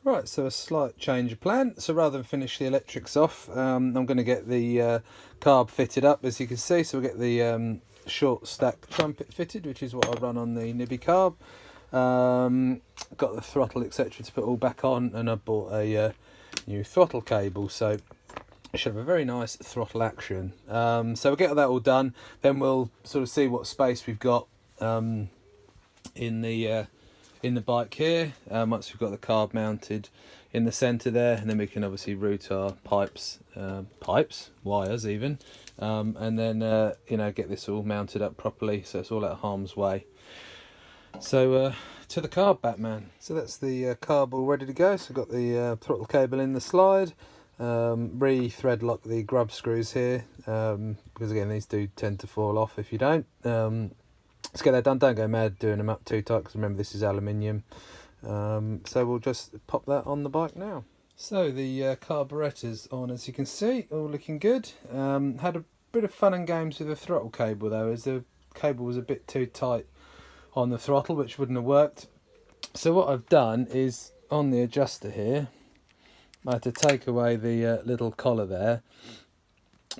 Right, so a slight change of plan. So rather than finish the electrics off, I'm going to get the carb fitted up, as you can see. So we'll get the short stack trumpet fitted, which is what I run on the Nibby carb. Got the throttle, etc. to put all back on, and I bought a new throttle cable. So it should have a very nice throttle action. So we'll get that all done. Then we'll sort of see what space we've got in the bike here, once we've got the carb mounted in the centre there, and then we can obviously route our pipes, wires even, and then you know, get this all mounted up properly so it's all out of harm's way. So to the carb, Batman. So that's the carb all ready to go. So I've got the throttle cable in the slide, re-thread lock the grub screws here, because again these do tend to fall off if you don't. Let's get that done. Don't go mad doing them up too tight, because remember this is aluminium. So we'll just pop that on the bike now. So the carburetor's on, as you can see, all looking good. Had a bit of fun and games with the throttle cable though, as the cable was a bit too tight on the throttle, which wouldn't have worked. So what I've done is, on the adjuster here, I had to take away the little collar there,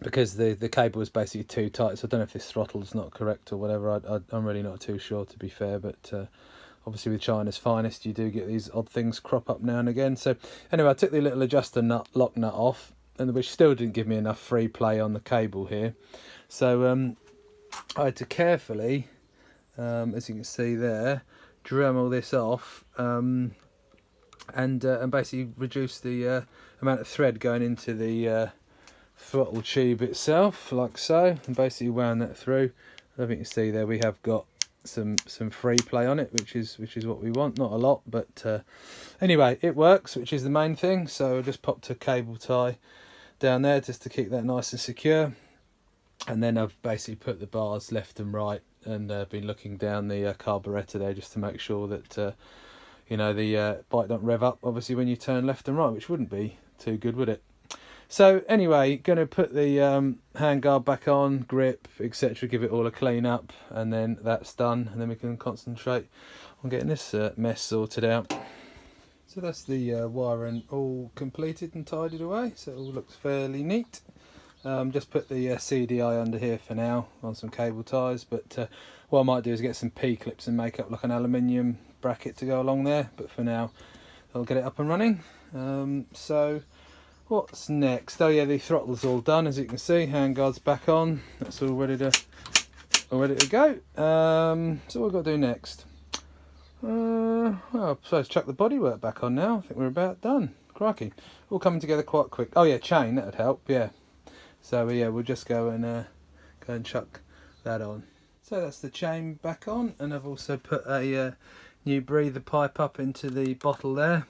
because the cable was basically too tight. So I don't know if this throttle's not correct or whatever. I'm really not too sure, to be fair, but obviously with China's finest you do get these odd things crop up now and again. So anyway, I took the little adjuster lock nut off, and which still didn't give me enough free play on the cable here. So I had to carefully, as you can see there, Dremel this off, and basically reduce the amount of thread going into the throttle tube itself, like so, and basically wound that through. I think you see there we have got some free play on it, which is what we want. Not a lot, but anyway, it works, which is the main thing. So I just popped a cable tie down there just to keep that nice and secure, and then I've basically put the bars left and right, and been looking down the carburetor there just to make sure that you know, the bike don't rev up obviously when you turn left and right, which wouldn't be too good, would it? So anyway, going to put the handguard back on, grip, etc., give it all a clean up, and then that's done, and then we can concentrate on getting this mess sorted out. So that's the wiring all completed and tidied away, so it all looks fairly neat. Just put the CDI under here for now on some cable ties, but what I might do is get some P-clips and make up like an aluminium bracket to go along there, but for now I'll get it up and running. So what's next? Oh yeah, the throttle's all done, as you can see. Handguard's back on. That's all ready to go. So what we've got to do next? Well, I suppose chuck the bodywork back on now. I think we're about done. Crikey, all coming together quite quick. Oh yeah, chain, that'd help. Yeah. So yeah, we'll just go and chuck that on. So that's the chain back on, and I've also put a new breather pipe up into the bottle there.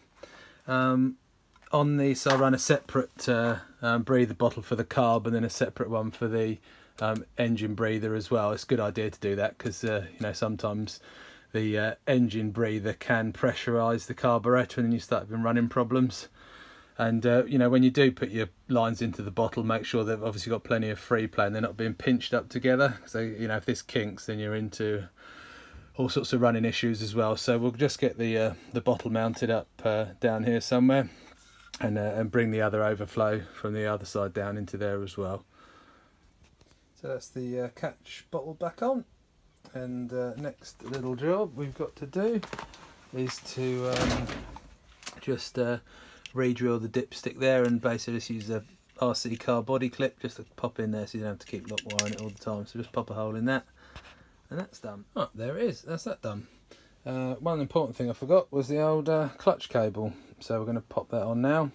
On these, I run a separate breather bottle for the carb, and then a separate one for the engine breather as well. It's a good idea to do that, because you know, sometimes the engine breather can pressurise the carburetor, and then you start having running problems. And you know, when you do put your lines into the bottle, make sure they've obviously got plenty of free play and they're not being pinched up together. So you know, if this kinks, then you're into all sorts of running issues as well. So we'll just get the bottle mounted up down here somewhere, and bring the other overflow from the other side down into there as well. So that's the catch bottle back on, and next little job we've got to do is to just re-drill the dipstick there, and basically just use a RC car body clip just to pop in there, so you don't have to keep lock wiring it all the time. So just pop a hole in that, and that's done. Oh, there it is. That's that done. One important thing I forgot was the old clutch cable, so we're going to pop that on now.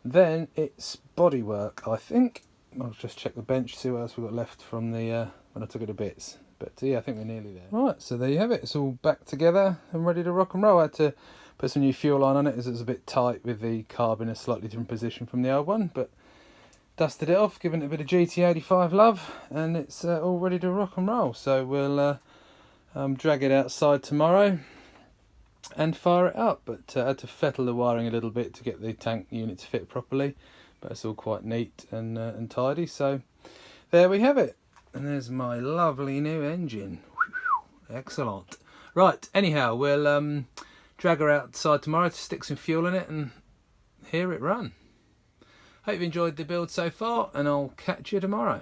Then it's bodywork, I think. I'll just check the bench, see what else we've got left from the when I took it to bits. But yeah, I think we're nearly there. Right, so there you have it. It's all back together and ready to rock and roll. I had to put some new fuel line on it, as it was a bit tight with the carb in a slightly different position from the old one, but dusted it off, given it a bit of GT85 love, and it's all ready to rock and roll. So we'll drag it outside tomorrow and fire it up, but I had to fettle the wiring a little bit to get the tank unit to fit properly, but it's all quite neat and tidy. So there we have it, and there's my lovely new engine. Excellent. Right, anyhow, we'll drag her outside tomorrow to stick some fuel in it and hear it run. Hope you've enjoyed the build so far, and I'll catch you tomorrow.